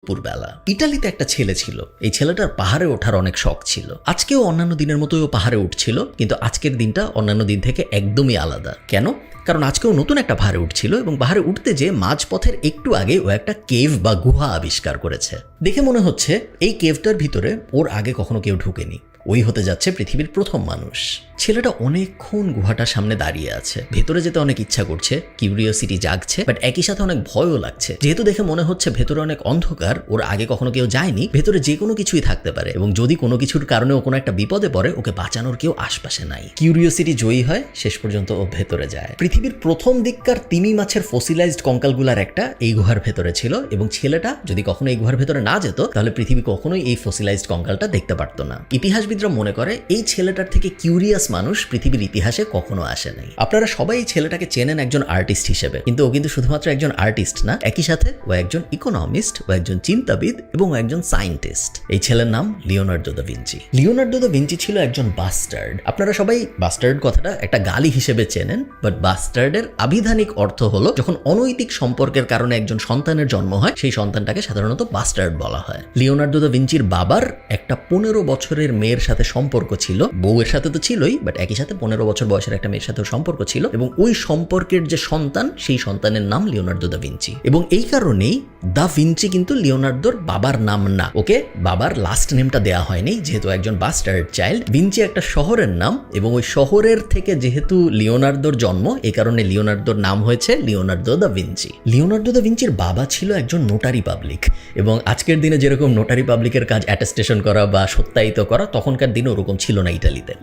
দুপুরবেলা ইটালিতে একটা ছেলে ছিল। এই ছেলেটার পাহাড়ে ওঠার অনেক শখ ছিল। আজকেও অন্যান্য দিনের মতোই ও পাহাড়ে উঠছিল, কিন্তু আজকের দিনটা অন্যান্য দিন থেকে একদমই আলাদা। কেন? কারণ আজকেও নতুন একটা পাহাড়ে উঠছিল এবং পাহাড়ে উঠতে যে মাঝপথের একটু আগে ও একটা কেভ বা গুহা আবিষ্কার করেছে। দেখে মনে হচ্ছে এই কেভটার ভিতরে ওর আগে কখনো কেউ ঢুকেনি। ওই হতে যাচ্ছে পৃথিবীর প্রথম মানুষ। ছেলেটা অনেকক্ষণ গুহাটার সামনে দাঁড়িয়ে আছে। ভেতরে যেতে অনেক ইচ্ছা করছে, কিউরিওসিটি জাগছে, বাট একই সাথে অনেক ভয়ও লাগছে। যেহেতু দেখে মনে হচ্ছে ভেতরে অনেক অন্ধকার, ওর আগে কখনো কেউ যায়নি, ভেতরে যে কোনো কিছুই থাকতে পারে এবং যদি কোনো কিছুর কারণে ও কোনো একটা বিপদে পড়ে, ওকে বাঁচানোর কেউ আশপাশে নাই। কিউরিওসিটি জয়ী হয়, শেষ পর্যন্ত ও ভেতরে যায়। পৃথিবীর প্রথম দিককার তিমি মাছের ফসিলাইজড কঙ্কালগুলার একটা এই গুহার ভেতরে ছিল এবং ছেলেটা যদি কখনো এই গুহার ভেতরে না যেত, তাহলে পৃথিবী কখনোই এই ফসিলাইজড কঙ্কালটা দেখতে পারতো না। ইতিহাসবিদরা মনে করে এই ছেলেটার থেকে কিউরিয়াস মানুষ পৃথিবীর ইতিহাসে কখনো আসে নাই। আপনারা সবাই এই ছেলেটাকে চেনেন একজন আর্টিস্ট হিসেবে, কিন্তু ও কিন্তু শুধুমাত্র একজন আর্টিস্ট না, একই সাথে ও একজন ইকোনমিস্ট, ও একজন চিন্তাবিদ এবং ও একজন সায়েন্টিস্ট। এই ছেলের নাম Leonardo da Vinci. Leonardo da Vinci ছিল একজন বাস্টার্ড। আপনারা সবাই বাস্টার্ড কথাটা একটা গালি হিসেবে চেনেন, বাট বাস্টার্ডের আবিধানিক অর্থ হলো যখন অনৈতিক সম্পর্কের কারণে একজন সন্তানের জন্ম হয়, সেই সন্তানটাকে সাধারণত বাস্টার্ড বলা হয়। লিওনার্দো দা ভিঞ্চির বাবার একটা 15 বছরের মেয়ের সাথে সম্পর্ক ছিল। বউয়ের সাথে তো ছিলই, বাট একই সাথে 15 বছর বয়সের একটা মেয়ের সাথেও সম্পর্ক ছিল এবং ওই সম্পর্কের যে সন্তান, সেই সন্তানের নাম লিওনার্দো দা ভিঞ্চি। এবং এই কারণেই দা ভিঞ্চি কিন্তু লিওনার্দোর বাবার নাম না, ওকে বাবার লাস্ট নেমটা দেওয়া হয়নি, যেহেতু একজন বাস্টার্ড চাইল্ড। ভিঞ্চি একটা শহরের নাম এবং ওই শহরের থেকে যেহেতু লিওনার্দোর জন্ম, এই কারণে লিওনার্দোর নাম হয়েছে Leonardo da Vinci. Leonardo da ভিঞ্চির বাবা ছিল একজন নোটারি পাবলিক এবং আজকের দিনে যেরকম নোটারি পাবলিকের কাজ অ্যাটেস্টেশন করা বা সত্যায়িত করা, তখনকার দিনে ওরকম ছিল না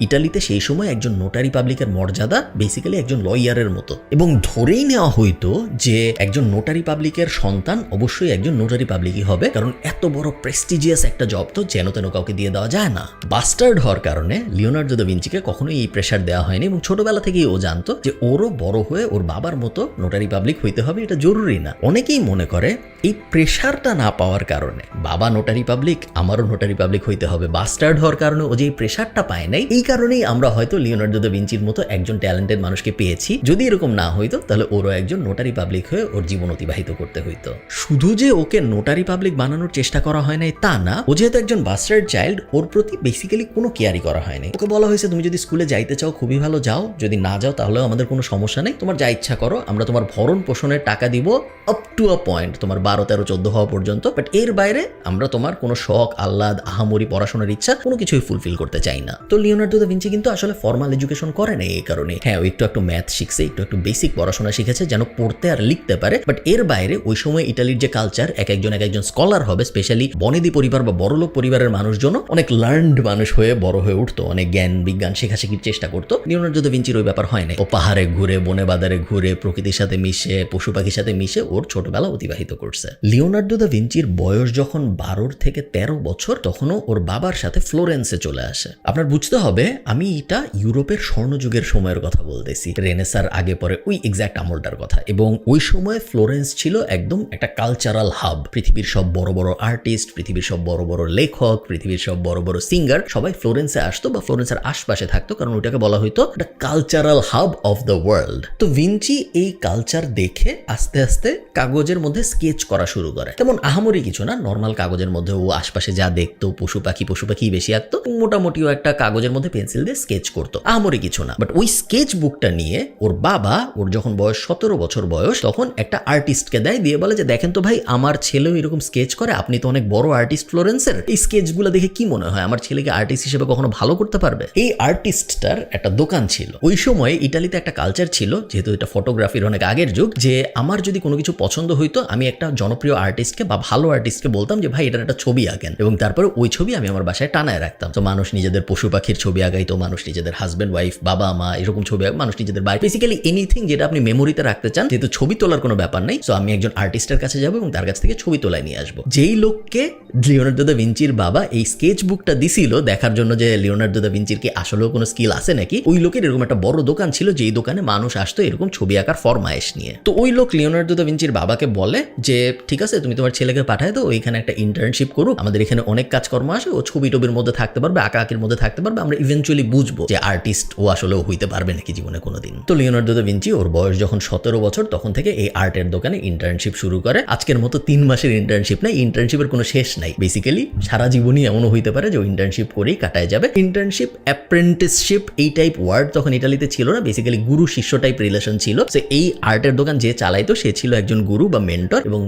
ইটালিতে সেই সময় একজন নোটারি পাবলিকের মর্যাদা বেসিক্যালি একজন লয়ারের মতো, এবং ধরেই নেওয়া হইতো যে একজন নোটারি পাবলিকের সন্তান অবশ্যই একজন নোটারি পাবলিকই হবে, কারণ এত বড় প্রেস্টিজিয়াস একটা জব তো যেন তেন কাউকে দিয়ে দেওয়া যায় না। বাস্টার্ড হওয়ার কারণে লিওনার্দো দা ভিঞ্চিকে কখনোই এই প্রেশার দেওয়া হয়নি এবং ছোটবেলা থেকেই ও জানতো যে ওরও বড় হয়ে ওর বাবার মতো নোটারি পাবলিক হইতে হবে, এটা জরুরি না। অনেকেই মনে করে এই প্রেশারটা না পাওয়ার কারণে, বাবা নোটারি পাবলিক আমারও নোটারি পাবলিক হইতে হবে, বাস্টার্ড হওয়ার কারণে ও যে এই প্রেশারটা পায় নাই, এই কারণেই আমরা হয়তো লিওনার্দো দা ভিঞ্চির মতো একজন ট্যালেন্টেড মানুষকে পেয়েছি। যদি এরকম না হইতো, তাহলে ওরও একজন নোটারি পাবলিক হয়ে ওর জীবন অতিবাহিত করতে হইতো। শুধু যে ওকে নোটারি পাবলিক বানানোর চেষ্টা করা হয় নাই তা না, ও যেহেতু একজন বাস্টার্ড চাইল্ড, ওর প্রতি বেসিক্যালি কোনো কেয়ারই করা হয়নি। ওকে বলা হয়েছে তুমি যদি স্কুলে যাইতে চাও খুবই ভালো, যাও, যদি না যাও তাহলেও আমাদের কোনো সমস্যা নেই, তোমার যা ইচ্ছা করো, আমরা তোমার ভরণ পোষণের টাকা দিব আপ টু আ পয়েন্ট, তোমার 12, 13, 14 হওয়া পর্যন্ত, বাট এর বাইরে আমরা তোমার কোনো শখ, আহ্লাদ, আহামরি, পড়াশোনার ইচ্ছা কোনো কিছুই ফুলফিল করতে চাই না। তো লিওনার্দো দা ভিঞ্চি কিন্তু আসলে ফর্মাল এডুকেশন করে না এই কারণে। হ্যাঁ, ও একটু ম্যাথ শিখছে, একটু বেসিক পড়াশোনা শিখেছে যেন পড়তে আর লিখতে পারে, বাট এর বাইরে ওই সময় ইটালির যে কালচার, এক একজন স্কলার হবে, স্পেশালি বনেদি পরিবার বা বড়লোক পরিবারের মানুষজন অনেক লার্নড মানুষ হয়ে বড় হয়ে উঠতো, অনেক জ্ঞান বিজ্ঞান শেখাশেখির চেষ্টা করতো। লিওনার্দো দা ভিঞ্চির ওই ব্যাপার হয় না। ও পাহাড়ে ঘুরে, বনে বাদারে ঘুরে, প্রকৃতির সাথে মিশে, পশু পাখির সাথে মিশে ওর ছোটবেলা অতিবাহিত করছে। লিওনার্দো দা ভিঞ্চির বয়স যখন 12 থেকে 13 বছর, তখনও ওর বাবার সাথে ফ্লোরেন্সে চলে আসে। আপনার বুঝতে হবে, আমি এটা ইউরোপের স্বর্ণযুগের সময়ের কথা বলতেছি, রেনেসার আগে পরে ওই এক্সাক্ট আমলটার কথা। এবং ওই সময় ফ্লোরেন্স ছিল একদম একটা কালচারাল হাব। পৃথিবীর সব বড় বড় আর্টিস্ট, পৃথিবীর সব বড় বড় লেখক, পৃথিবীর সব বড় বড় সিঙ্গার সবাই ফ্লোরেন্সে আসতো বা ফ্লোরেন্সের আশপাশে থাকতো, কারণ ওইটাকে বলা হইতো একটা cultural hub of the world. তো ভিঞ্চি এই কালচার দেখে আস্তে আস্তে কাগজের মধ্যে স্কেচ করা শুরু করে। তেমন আহামরি কিছু না, নর্মাল কাগজের মধ্যে ও আশপাশে যা দেখতো, পশু পাখি বেশি আঁকতো, মোটামুটিও একটা কাগজের মধ্যে পেন্সিল দিয়ে স্কেচ করতো, আহামরি কিছু না। বাট ওই স্কেচ বুকটা নিয়ে ওর বাবা, ওর যখন বয়স 17 বছর বয়স, তখন একটা আর্টিস্টকে দেয়, দিয়ে বলে যে দেখেন তো ভাই, আমার ছেলেও এরকম স্কেচ করে, আপনি তো অনেক বড় আর্টিস্ট ফ্লোরেন্সের, এই স্কেচগুলো দেখে কি মনে হয় আমার ছেলেকে আর্টিস্ট হিসেবে কখনো ভালো করতে পারবে? এই আর্টিস্টটার একটা দোকান ছিল। ওই সময় ইটালিতে একটা কালচার ছিল, যেহেতু এটা ফটোগ্রাফির অনেক আগের যুগ, যে আমার যদি কোনো কিছু পছন্দ হইতো, আমি একটা জনপ্রিয় আর্টিস্টকে বা ভালো আর্টিস্টকে বলতাম যে ভাই এটার একটা ছবি আঁকেন, এবং তারপরে ওই ছবি আমি আমার বাসায় টানায় রাখতাম। তো মানুষ নিজেদের পশু পাখির ছবি আঁকাইতো, মানুষ নিজেদের হাজব্যান্ড ওয়াইফ, বাবা মা এরকম ছবি, মানুষ নিজেদের বাড়ি, বেসিক্যালি এনিথিং যেটা আপনি মেমোরিতে রাখতে চান। যেহেতু ছবি তোলার কোনো ব্যাপার নেই, সো আমি একজন আর্টিস্টের কাছে যাবো এবং তার কাছ থেকে ছবি তোলায় নিয়ে আসবো। যেই লোককে লিওনার্দো দা ভিঞ্চির বাবা এই স্কেচ বুকটা দিছিল দেখার জন্য যে লিওনার্দো দা ভিঞ্চির কি আসলেও কোনো স্কিল আছে নাকি, ওই লোকের এরকম একটা বড় দোকান ছিল, যেই দোকানে মানুষ আসতো এরকম ছবি আঁকার ফরমায়েশ নিয়ে। তো ওই লোক লিওনার্দো দা ভিঞ্চির বাবাকে বলে যে ঠিক আছে, তুমি তোমার ছেলেকে পাঠায় দাও, ওইখানে একটা ইন্টার্নশিপ করুক, আমাদের এখানে অনেক কাজকর্ম আসে, ও ছবি টবির মধ্যে থাকতে পারবে, আঁকাআঁকির মধ্যে থাকতে পারবে, আমরা ইভেনচুয়ালি বুঝবো যে আর্টিস্ট ও আসলে হইতে পারবে নাকি জীবনে কোনোদিন। তো লিওনার্দো দা ভিঞ্চি ওর বয়স যখন 17 বছর তখন থেকে এই আর্টের দোকানে ইন্টার্নশিপ শুরু করে। আজকের মতো 3 মাসের ইন্টার্নশিপ নাই, ইন্টার্নশিপের কোনো শেষ নাই। বেসিক্যালি সারা জীবনই এমনও হইতে পারে যে ইন্টার্নশিপ করেই কাটায় যাবে। ইন্টার্নশিপ, অ্যাপ্রেন্টিসশিপ এই টাইপ ওয়ার্ড তখন ইটালিতে ছিল না, বেসিক্যালি গুরু শিষ্য টাইপ রিলেশন ছিল। সো এই আর্টের দোকান যে চালাইতো সে ছিল একজন গুরু বা মেন্টর, এবং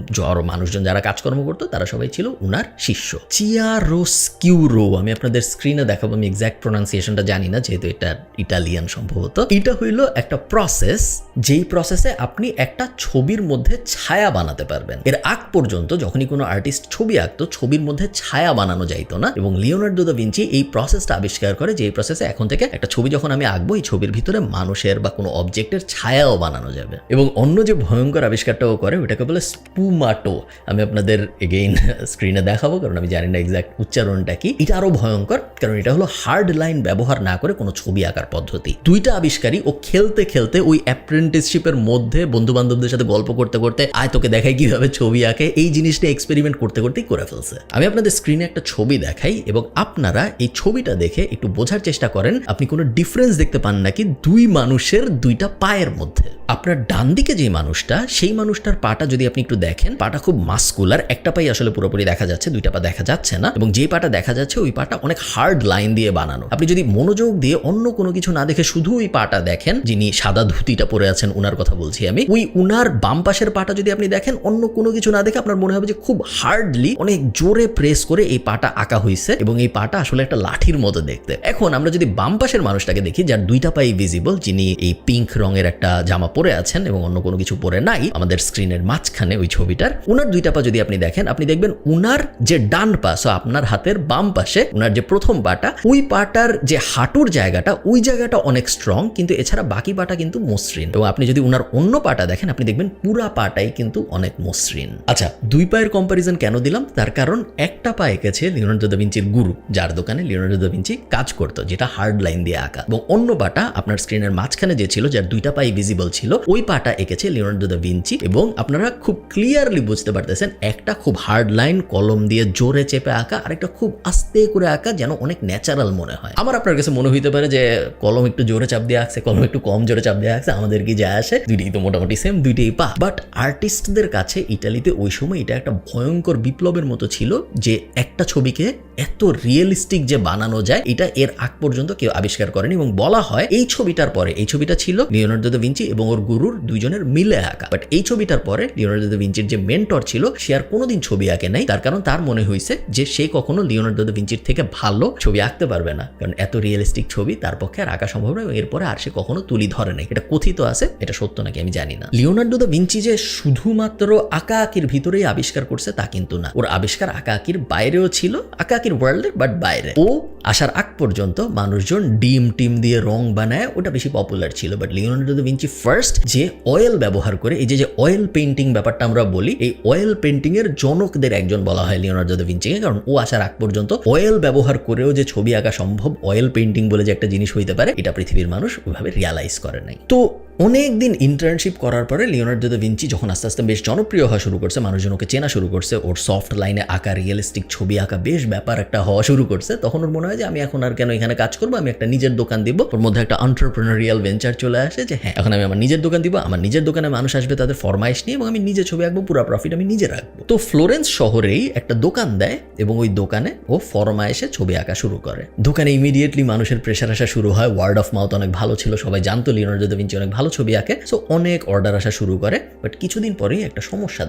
মানুষজন যারা কাজকর্ম করতো তারা সবাই ছিল উনার শিষ্য। চিয়ারোস্কিউরো, আমি আপনাদের স্ক্রিনে দেখাবো, আমি এক্সাক্ট প্রোনাউন্সিয়েশনটা জানি না যেহেতু এটা ইটালিয়ান সম্ভবত। এটা হইলো একটা প্রসেস, যেই প্রসেসে আপনি একটা ছবির মধ্যে ছায়া বানাতে পারবেন। এর আগ পর্যন্ত যখনই কোনো আর্টিস্ট ছবি আঁকতো, ছবির মধ্যে ছায়া বানানো যাইতো না, এবং লিওনার্দো দা ভিঞ্চি এই প্রসেসটা আবিষ্কার করে যে এই প্রসেসে এখন থেকে একটা ছবি যখন আমি আঁকবো, এই ছবির ভিতরে মানুষের বা কোনো অবজেক্টের ছায়াও বানানো যাবে। এবং অন্য যে ভয়ঙ্কর আবিষ্কারটাও করে ওটাকে বলে স্পুমাটো। আমি আপনাদের এগেইন স্ক্রিনে দেখাবো কারণ আমি জানি না এক্সাক্ট উচ্চারণটা কি। এটা আরো ভয়ঙ্কর কারণ এটা হলো হার্ড লাইন ব্যবহার না করে কোনো ছবি আঁকার পদ্ধতি। দুইটা আবিষ্কারী ও খেলতে খেলতে ওই অ্যাপ্রেন্টিসশিপের মধ্যে বন্ধু বান্ধবদের সাথে গল্প করতে করতে আয় তোকে দেখাই কিভাবে ছবি আঁকে, এই জিনিসটা এক্সপেরিমেন্ট করতে করতেই করে ফেলছে। আমি আপনাদের স্ক্রিনে একটা ছবি দেখাই এবং আপনারা এই ছবিটা দেখে একটু বোঝার চেষ্টা করেন আপনি কোনো ডিফারেন্স দেখতে পান নাকি দুই মানুষের দুইটা পায়ের মধ্যে। আপনার ডান দিকে যে মানুষটা, সেই মানুষটার পাটা যদি আপনি একটু দেখেন, পাটা খুব মাস্কুলার, একটা পাই আসলে পুরোপুরি দেখা যাচ্ছে, দুইটা পা দেখা যাচ্ছে না, এবং যে পাটা দেখা যাচ্ছে ওই পাটা অনেক হার্ড লাইন দিয়ে বানানো। আপনি যদি মনোযোগ দিয়ে অন্য কোনো কিছু না দেখে শুধু ওই পাটা দেখেন, যিনি সাদা ধুতিটা পরে আছেন উনার কথা বলছি আমি, ওই উনার বাম পাশের পাটা যদি আপনি দেখেন অন্য কোনো কিছু না দেখে আপনার মনে হবে যে খুব হার্ডলি অনেক জোরে প্রেস করে এই পাটা আঁকা হয়েছে, এবং এই পাটা আসলে একটা লাঠির মতো দেখতে। এখন আমরা যদি বাম পাশের মানুষটাকে দেখি যার দুইটা পাই ভিজিবল, যিনি এই পিঙ্ক রঙের একটা জামা পরে আছেন এবং অন্য কোনো কিছু পরে নাই, আমাদের স্ক্রিনের মাঝখানে ওই ছবিটার উনার দুইটা পা যদি আপনি দেখেন, আপনি দেখবেন উনার যে ডান পা, সো আপনার হাতের বাম পাশে উনার যে প্রথম পাটা, ওই পাটার যে হাঁটুর জায়গাটা, ওই জায়গাটা অনেক স্ট্রং, কিন্তু এছাড়া বাকি পাটা কিন্তু মসৃণ। এবং আপনি যদি উনার অন্য পাটা দেখেন, আপনি দেখবেন পুরা পাটাই কিন্তু অনেক মসৃণ। আচ্ছা, দুই পায়ের কম্পারিজন কেন দিলাম? তার কারণ একটা পা এঁকেছে লিওনার্দো দা ভিঞ্চির গুরু, যার দোকানে লিওনার্দো দা ভিঞ্চি কাজ করতো, যেটা হার্ড লাইন দিয়ে আঁকা, এবং অন্য পাটা আপনার স্ক্রিনের মাঝখানে যে ছিল, যার দুইটা পাই ভিজিবল ছিল, ওই পাটা এঁকেছে লিওনার্দো দা ভিঞ্চি। এবং আপনারা খুব ক্লিয়ারলি বুঝতে পারতেছেন একটা খুব হার্ড লাইন কলম দিয়ে জোরে চেপে আঁকা, আর একটা খুব আস্তে করে আঁকা, যেন অনেক ন্যাচারাল মনে হয়। আমার আপনার কাছে মনে হইতে পারে যে কলম একটু জোরে চাপ দিয়ে আঁকছে, কলম একটু কম জোরে চাপ দিয়ে আঁকছে, আমাদের কি যায় আসে, দুইটাই তো মোটামুটি সেম, দুইটাই পা। বাট আর্টিস্টদের কাছে ইটালিতে ওই সময় এটা একটা ভয়ঙ্কর বিপ্লবের মতো ছিল যে একটা ছবিকে এত রিয়েলিস্টিক যে বানানো যায়, এটা এর আগ পর্যন্ত কেউ আবিষ্কার করেনি। এবং বলা হয় এই ছবিটার পরে, এই ছবিটা ছিল লিওনার্দো দা ভিঞ্চি এবং ওর গুরুর দুইজনের মিলে আঁকা, বাট এই ছবিটার পরে লিওনার্দো দা ভিঞ্চির যে মেন্টর ছিল সে আর কোনোদিন ছবি আঁকে নাই। তার কারণ তার মনে হয়েছে যে সে কখনো লিওনার্দো দা ভিঞ্চির থেকে ভালো ছবি আঁকতে পারবে না, কারণ এত রিয়েলিস্টিক ছবি তার পক্ষে আর আঁকা সম্ভব নয়, এবং এরপরে আর সে কখনো তুলি ধরে নাই। এটা কথিত আছে, এটা সত্য নাকি আমি জানি না। লিওনার্দো দা ভিঞ্চি যে শুধুমাত্র আঁকাআঁকির ভিতরেই আবিষ্কার করছে তা কিন্তু না, ওর আবিষ্কার আঁকাআঁকির বাইরেও ছিল, আঁকাআঁকির ওয়ার্ল্ডের বাট বাইরে। ও আসার আগ পর্যন্ত মানুষজন ডিম টিম দিয়ে রং বানায়, ওটা বেশি পপুলার ছিল। But Leonardo da Vinci first যে অয়েল ব্যবহার করে, এই যে অয়েল পেইন্টিং ব্যাপারটা আমরা বলি, এই অয়েল পেইন্টিং এর জনকদের একজন বলা হয় লিওনার্দো দা ভিঞ্চিকে, কারণ ও আসার আগ পর্যন্ত অয়েল ব্যবহার করেও যে ছবি আঁকা সম্ভব, অয়েল পেইন্টিং বলে যে একটা জিনিস হইতে পারে, এটা পৃথিবীর মানুষ ওইভাবে রিয়ালাইজ করে নাই। তো অনেকদিন ইন্টার্নশিপ করার পরে লিওনার্দো দা ভিঞ্চি যখন আস্তে আস্তে বেশ জনপ্রিয় হওয়া শুরু করছে, মানুষজন ওকে চেনা শুরু করছে, ওর সফট লাইনে আঁকা, রিয়েলিস্টিক ছবি আঁকা বেশ ব্যাপার একটা হওয়া শুরু করছে, তখন ওর মনে হয় যে আমি এখন আর কেন এখানে কাজ করবো, আমি একটা নিজের দোকান দিব। ওর মধ্যে একটা এন্টারপ্রেনারিয়াল ভেঞ্চার চলে আসে যে হ্যাঁ, এখন আমি আমার নিজের দোকান দিব, আমার নিজের দোকানে মানুষ আসবে তাদের ফরমাইশ নিয়ে, এবং আমি নিজে ছবি আঁকবো, পুরো প্রফিট আমি নিজে রাখবো। তো ফ্লোরেন্স শহরেই একটা দোকান দেয়, এবং ওই দোকানে ও ফরমাইশে ছবি আঁকা শুরু করে। দোকানে ইমিডিয়েটলি মানুষের প্রেশার আসা শুরু হয়, ওয়ার্ড অফ মাউথ অনেক ভালো ছিল, সবাই জানতো লিওনার্দো দা ভিঞ্চি অনেক ভালো ছবি আঁকে, সো অনেক অর্ডার আসা শুরু করে। বাট কিছুদিন পরেই একটা সমস্যা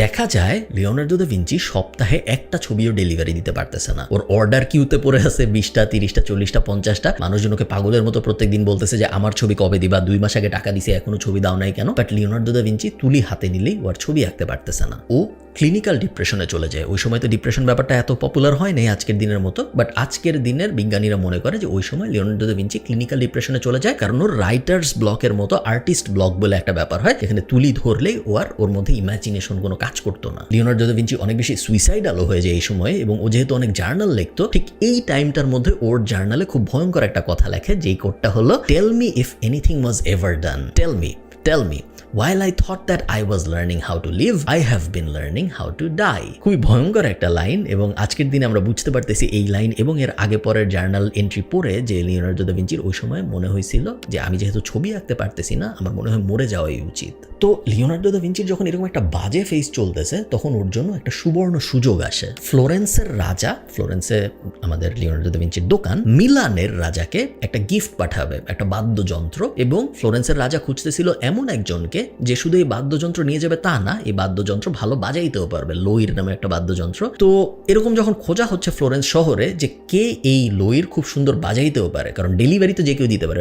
দেখা যায় লিওনার্দো দা ভিঞ্চি সপ্তাহে একটা ছবিও ডেলিভারি দিতে পারতেছে না। ওর অর্ডার কিউতে পড়ে আছে 20টা, 30টা, 40টা, 50টা। মানুষজনকে পাগলের মতো প্রত্যেকদিন বলতেছে যে আমার ছবি কবে দিবা, 2 মাস আগে টাকা দিছে এখনো ছবি দাও নাই কেন। বাট লিওনার্দো দা ভিঞ্চি তুলি হাতে নিলেই ওর ছবি আঁকতে পারতেছে না। ও ক্লিনিক্যাল ডিপ্রেশনে চলে যায়। ওই সময় তো ডিপ্রেশন ব্যাপারটা এত পপুলার হয় নাই আজকের দিনের মতো, বাট আজকের দিনের বিজ্ঞানীরা মনে করে যে ওই সময় লিওনার্দো দা ভিঞ্চি ক্লিনিক্যাল ডিপ্রেশনে চলে যায়, কারণ ওর রাইটার্স ব্লকের মতো আর্টিস্ট ব্লক বলে একটা ব্যাপার হয়, যেখানে তুলি ধরলেই ওর মধ্যে ইমাজিনেশন কোনো কাজ করতো না। লিওনার্দো দা ভিঞ্চি অনেক বেশি সুইসাইডালও হয়ে যায় এই সময়ে, এবং ও যেহেতু অনেক জার্নাল লিখতো, ঠিক এই টাইমটার মধ্যে ওর জার্নালে খুব ভয়ঙ্কর একটা কথা লেখে, যেই কোডটা হলো tell me if anything was ever done, tell me while I thought that I was learning how to live, I have been learning how to die. খুবই ভয়ঙ্কর একটা লাইন, এবং আজকের দিনে আমরা বুঝতে পারতেছি এই লাইন এবং এর আগে পরের জার্নাল এন্ট্রি পড়ে যে লিওনার্দো দা ভিঞ্চির ওই সময় মনে হয়েছিল যে আমি যেহেতু ছবি আঁকতে পারতেছি না, আমার মনে হয় মরে যাওয়াই উচিত। তো লিওনার্দো দা ভিঞ্চির যখন এরকম একটা বাজে ফেস চলতেছে, তখন ওর জন্য একটা সুবর্ণ সুযোগ আসে। ফ্লোরেন্সের রাজা, ফ্লোরেন্সে আমাদের লিওনার্দো দা ভিঞ্চির দোকান, মিলানের রাজাকে একটা গিফট পাঠাবে, একটা বাদ্যযন্ত্র। এবং ফ্লোরেন্সের রাজা খুঁজতেছিল এমন একজনকে যে শুধু এই বাদ্যযন্ত্র নিয়ে যাবে তা না, এই বাদ্যযন্ত্র ভালো বাজাইতেও পারবে, লইর নামে একটা বাদ্যযন্ত্র। তো এরকম যখন খোঁজা হচ্ছে ফ্লোরেন্স শহরে যে কে এই লইর খুব সুন্দর বাজাইতেও পারে, কারণ ডেলিভারি তো যে কেউ দিতে পারে,